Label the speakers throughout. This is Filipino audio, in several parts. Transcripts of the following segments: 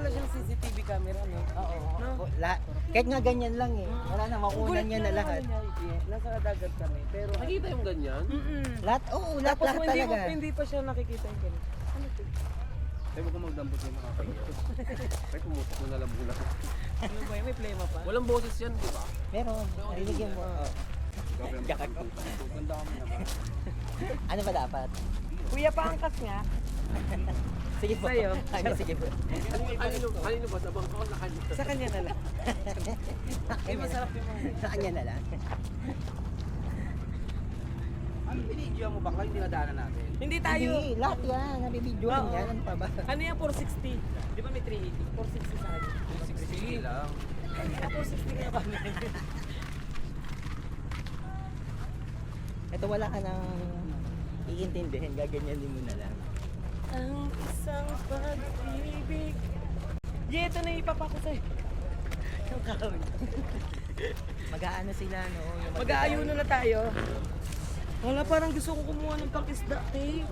Speaker 1: pala siyang CCTV camera, no?
Speaker 2: Oo.
Speaker 1: No?
Speaker 2: Kahit nga ganyan lang eh. Wala na, makunan niya na lahat.
Speaker 1: Nasa dagat kami, pero...
Speaker 3: Nakita yung ganyan?
Speaker 2: Lahat, oo, lahat,
Speaker 1: Tapos
Speaker 2: lahat
Speaker 1: hindi,
Speaker 2: talaga.
Speaker 1: hindi pa siya nakikita yung ganun. Ano to?
Speaker 3: Sabi ko magdambot yung nakakayo. Ay, pumutok mo na lang muna.
Speaker 1: Ano ba yun? May plema pa?
Speaker 3: Walang boses yan, di ba?
Speaker 2: Meron, narinig mo. Oo.
Speaker 3: Ganda kami naman.
Speaker 2: Ano ba dapat?
Speaker 1: Kuya, paangkas nga.
Speaker 2: Sige po.
Speaker 1: Sa'yo.
Speaker 2: Sige po.
Speaker 3: Kanino ba? Sa bangko na kanino?
Speaker 1: Sa kanya na lang. Ay, masarap yung mga...
Speaker 2: Sa kanya na lang.
Speaker 3: Ano binidyo mo bakla yung dinadaanan natin?
Speaker 1: Hindi tayo.
Speaker 2: Hindi, lahat yan. Nabibidyo
Speaker 1: Oo.
Speaker 2: yan. Ano pa ba?
Speaker 1: Ano yung 460? Di ba may 380? 460 sa akin.
Speaker 3: 60 lang.
Speaker 1: Ah, 460 kaya kami.
Speaker 2: Ito wala ka nang iintindihin. Gaganyanin mo na lang.
Speaker 1: Ang isang pag-ibig. Yeah, ito na ipapako sa'yo. Yung kahoy.
Speaker 2: Mag-aano sila, no? Yung
Speaker 1: Mag-aayuno na tayo. Wala, parang gusto ko kumuha ng pang-isda, eh.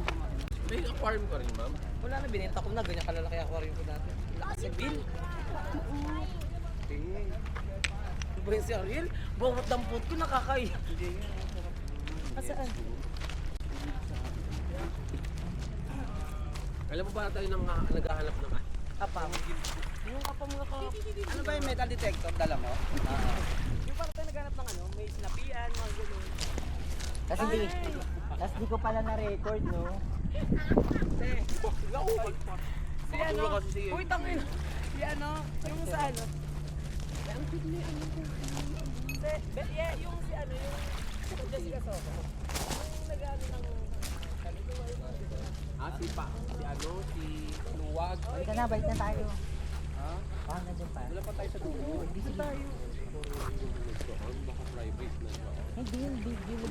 Speaker 3: May aquarium ka rin, ma'am?
Speaker 1: Wala na, binenta ko na. Ganyan kalalaki ang aquarium ko dati. Lakas yung bill. Ano ba yun si Ariel? Bawat dampot ko nakakaya. Asaan?
Speaker 3: Alam mo ba tayo nang naghahanap ng
Speaker 1: Kapam. Yung kapam nga ka.
Speaker 3: Ano ba yung metal detector? Dala mo?
Speaker 1: Yung parang tayo naghanap ng ano, may sinapian, mga gano'n.
Speaker 2: Tapos di ko pala na-record, no?
Speaker 3: Nauugal pa.
Speaker 1: Si
Speaker 3: Baka
Speaker 1: ano?
Speaker 3: tulog kasi si...
Speaker 1: Uy, tangin. Si ano? Yung sa ano? Ang pigli, ano ko? Yeah, yung si ano, yung Jessica Soho. Yung nag-ano ng...
Speaker 3: Si ano, si Luwag.
Speaker 2: Balik na, balik na tayo.
Speaker 3: Ha?
Speaker 2: Baka nandiyan pa.
Speaker 3: Wala pa tayo sa dulo.
Speaker 1: Dito tayo.
Speaker 3: Baka private na siya.
Speaker 2: Hindi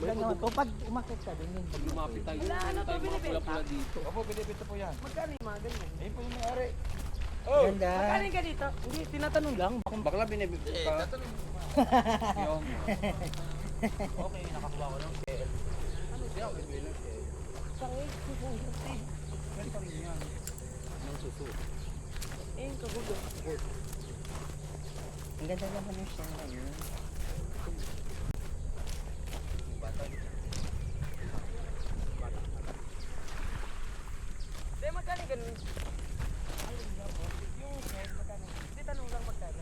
Speaker 2: lang naman. O pag umakit ka, din yun.
Speaker 3: Pag lumapit tayo,
Speaker 1: Wala, ano to,
Speaker 3: tayo mga
Speaker 1: binibenta?
Speaker 3: pula-pula dito. Opo, binibenta po yan.
Speaker 1: Magkano yung mga ganyan?
Speaker 3: Ayun po yung may-ari.
Speaker 2: Ganda.
Speaker 1: Magkano yung ganito? Hindi, tinatanong lang.
Speaker 3: Bakla binibenta ka. Yung. Okay, nakakuha ko ng KL. Ano siya? Binibili ng KL.
Speaker 1: Sakit, sususuti.
Speaker 3: Ganito rin yan. Ng suso.
Speaker 1: Eh, kagulo.
Speaker 2: Ang ganda naman yung siya ngayon.
Speaker 1: Hindi, magkano yung ganun? Yung head, magkano? Hindi, tanong lang magkano.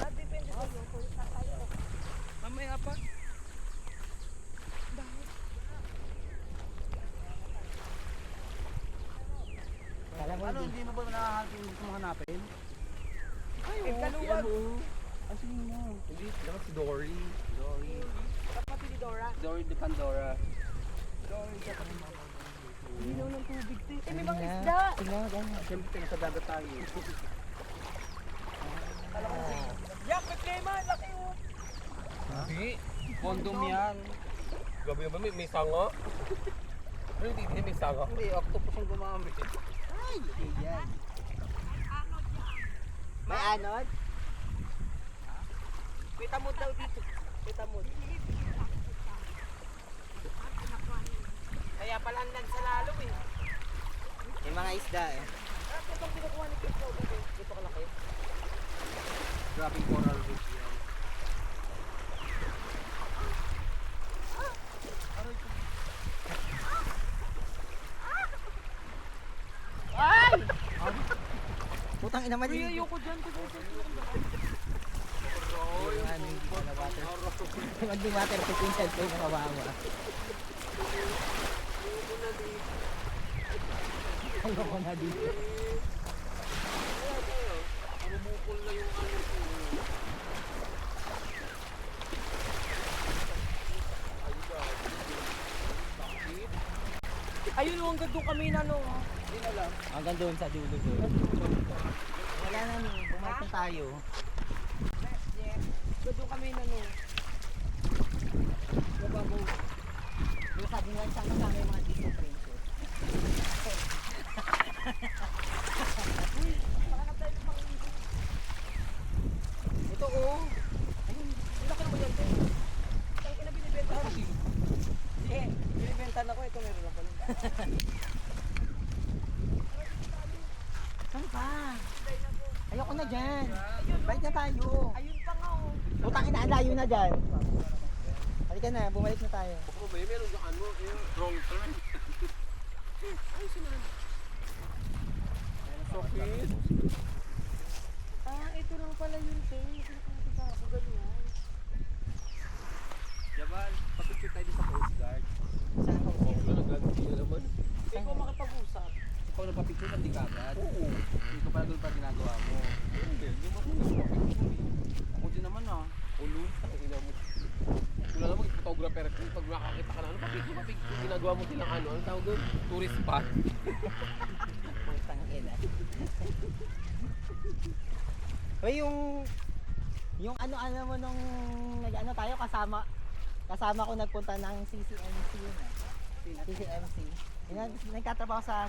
Speaker 1: Depende sa iyo. Kung sa tayo. Mamaya pa.
Speaker 2: Kala mo,
Speaker 3: Ano,
Speaker 2: hindi.
Speaker 3: hindi mo ba nahahanap yung gusto mong hanapin?
Speaker 1: Ay, kaluwag.
Speaker 3: Kasi mo. Hindi, dapat si Dory. Dory.
Speaker 1: Kapatid ni Dora.
Speaker 3: Dory de Pandora.
Speaker 1: Ilaw ng tubig, te. Eh, may mga
Speaker 2: Tingnan,
Speaker 1: isda.
Speaker 2: tingnan, gano'n.
Speaker 3: Siyempre, nasa dagat tayo.
Speaker 1: Yak, may plema. Laki oh.
Speaker 3: Hindi. Kondom yan. Gabi ba may sanga? Ano hindi may sanga? Hindi, octopus ang gumamit.
Speaker 2: Ay, yan. May anod?
Speaker 1: May tamod daw dito. May tamod. Kaya pala ang sa lalo eh.
Speaker 2: May mga isda eh.
Speaker 1: Ah, itong kinukuha ni Kiko. Dito kalaki.
Speaker 3: Grabing coral reef yan.
Speaker 1: Ay!
Speaker 2: Putang ina mali.
Speaker 1: Uy, ayoko dyan.
Speaker 2: Yung ano, hindi ko na water. Mag-water to yung cellphone na kawawa. Ayoko na dito.
Speaker 3: Bumukol na yung ano ko.
Speaker 1: Ayun, oh, hanggang doon kami na no.
Speaker 3: Hindi na lang.
Speaker 2: Hanggang doon sa dulo doon. Wala na ni, bumalik na tayo.
Speaker 1: Hanggang doon kami na no.
Speaker 2: Yung sabi nga sa akin yung mga Disney princess.
Speaker 1: Pakanap tayo ng mga ito oh. Ayun, ang laki naman yan. Ang ina binibenta ko. Binibenta na ko. Ito meron lang pala.
Speaker 2: ako na dyan. Balik na tayo.
Speaker 1: Ayun pa nga oh.
Speaker 2: Putangin na, layo na dyan. Halika na, bumalik na tayo.
Speaker 3: Baka may meron yung ano, yung wrong turn. Ay, sinan. Sokit.
Speaker 1: Ah, ito lang pala yun, te. Nakakita ako ganyan.
Speaker 3: Jabal, papicture tayo din sa Coast Guard.
Speaker 2: Saan ako?
Speaker 3: Nagagawin na naman.
Speaker 1: Ikaw makapag-usap.
Speaker 3: Ikaw nagpapicture na di kagad. Oo. Hindi ko pala doon pa ginagawa mo. Hindi, hindi mo ako nagpapicture. Ako din naman ah. Ulo. Ina mo. Wala naman photographer ko. Pag nakakita ka na, ano papicture, ginagawa mo silang ano, ano tawag doon? Tourist spot.
Speaker 2: Putangin na. Hoy, yung ano mo nung nag-ano tayo kasama ko nagpunta ng CCMC yun eh. CCMC. Nagtatrabaho sa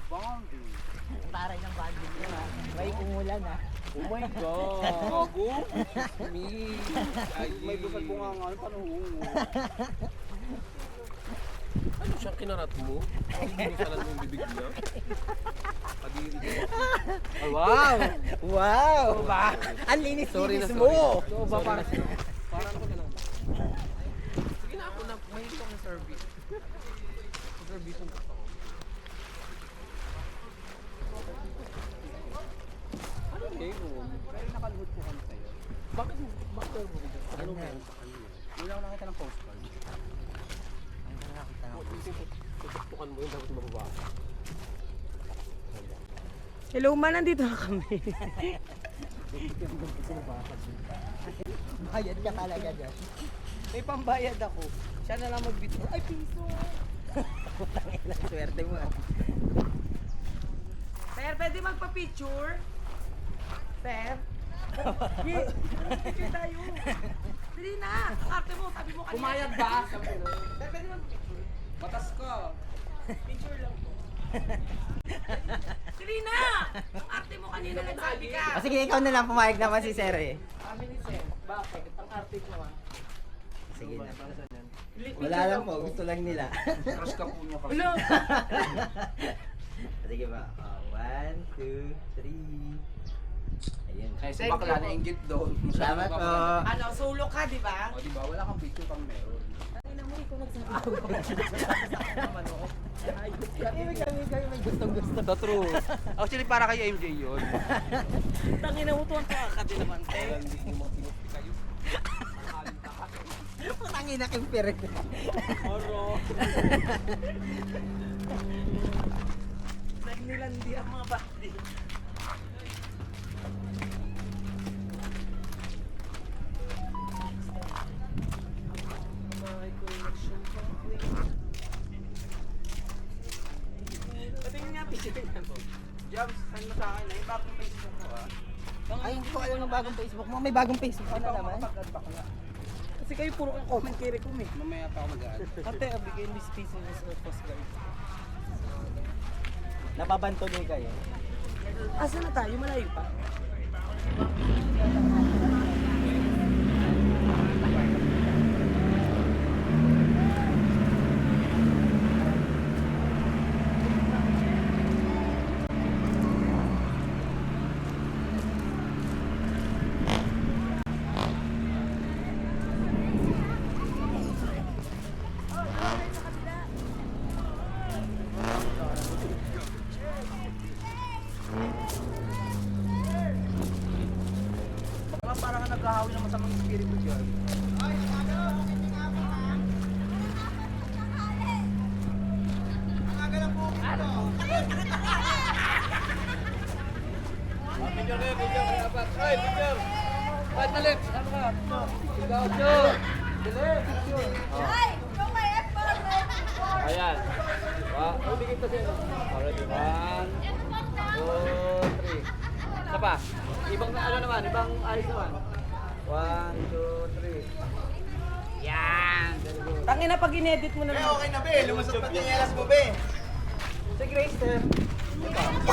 Speaker 3: Boundary.
Speaker 2: taray ng banding yun ah. May umulan ah.
Speaker 3: Oh my God! Gago! Me! May busag ko nga nga, paano ano siyang kinarat mo? Binisalan mo yung bibig niya? Kadiri ko. Oh, wow!
Speaker 2: Wow!
Speaker 3: Ba?
Speaker 2: Ang linis
Speaker 3: Sorry na,
Speaker 2: mo!
Speaker 3: sorry. Sorry na, sorry. Parang ako na lang. Sige na, ako na. Mahilig ako ng service. Sa service yung gusto ko. Ano name mo? Pero nakaluhod po kami sa'yo. Bakit mo dito? Ano meron sa kanila? Wala ko nakita ng postcard.
Speaker 2: Ano na nakita ko?
Speaker 3: Tutukan mo yun, dapat mababasa.
Speaker 1: Hello man, nandito na kami.
Speaker 2: Bayad ka talaga dyan.
Speaker 1: May pambayad ako. Siya na lang mag-video. Ay, piso!
Speaker 2: Putangin na, swerte mo ah.
Speaker 1: Sir, pwede magpa-picture? Sir? Picture tayo. Dali na! Ang arte mo, sabi mo kanina.
Speaker 3: Pumayag ba?
Speaker 1: Sir, pwede mag-picture?
Speaker 3: Batas ka.
Speaker 1: Picture lang po. Dali na! Ang arte mo kanina nagsabi ka.
Speaker 2: O sige, ikaw na lang pumayag naman si Sir eh.
Speaker 1: Sabi ni Sir, bakit? Ang arte mo ah.
Speaker 2: Sige na.
Speaker 3: Para saan yan?
Speaker 2: Wala lang po, gusto lang nila.
Speaker 3: Crush ka po niya kasi.
Speaker 1: Hello!
Speaker 2: Sige ba? 1, 2, 3. Ayun.
Speaker 3: Kaya si bakla na inggit doon.
Speaker 2: Salamat po.
Speaker 1: Ano, solo ka, di ba?
Speaker 3: O diba, wala kang picture pang meron.
Speaker 1: Tangina mo, ikaw nagsabi.
Speaker 2: Kami may gustong-gusto.
Speaker 3: The truth. Actually, para kay MJ yun.
Speaker 1: Tangina mo, tuwan-tuwa ka din naman, te.
Speaker 3: Hindi mo mga pinusti kayo.
Speaker 2: Putangin na kang pirin.
Speaker 3: Oro.
Speaker 1: Nagnilandi ang mga bandi. My collection complete. Patingin nga, picture nga po.
Speaker 3: Jobs, send mo sa akin na yung bagong Facebook ko ah.
Speaker 2: Ay, hindi ko alam ng bagong Facebook mo. May bagong Facebook ka na naman.
Speaker 3: Bakla.
Speaker 1: Kasi kayo puro kang comment kay Recom eh.
Speaker 3: Mamaya pa ako mag-add.
Speaker 1: Ate, bigay mo space mo sa post guard.
Speaker 2: Napabanto din kayo.
Speaker 1: Asa na tayo? Malayo pa?
Speaker 3: Parang naghahawi ng masamang espiritu dyan. Picture na, picture. Dapat. Ay, picture. Ba't na lips? Ano ka? Ikaw, picture. Dili, picture. Ayan. Hindi kita siya. Alright, 1, 2, 3. Isa pa. Ibang ano naman, ibang ayos naman. 1, 2, 3. Yan.
Speaker 1: Tangina pag inedit mo na lang.
Speaker 3: Okay na be, lumusot pa tinyelas mo be.
Speaker 1: Si Grace, sir.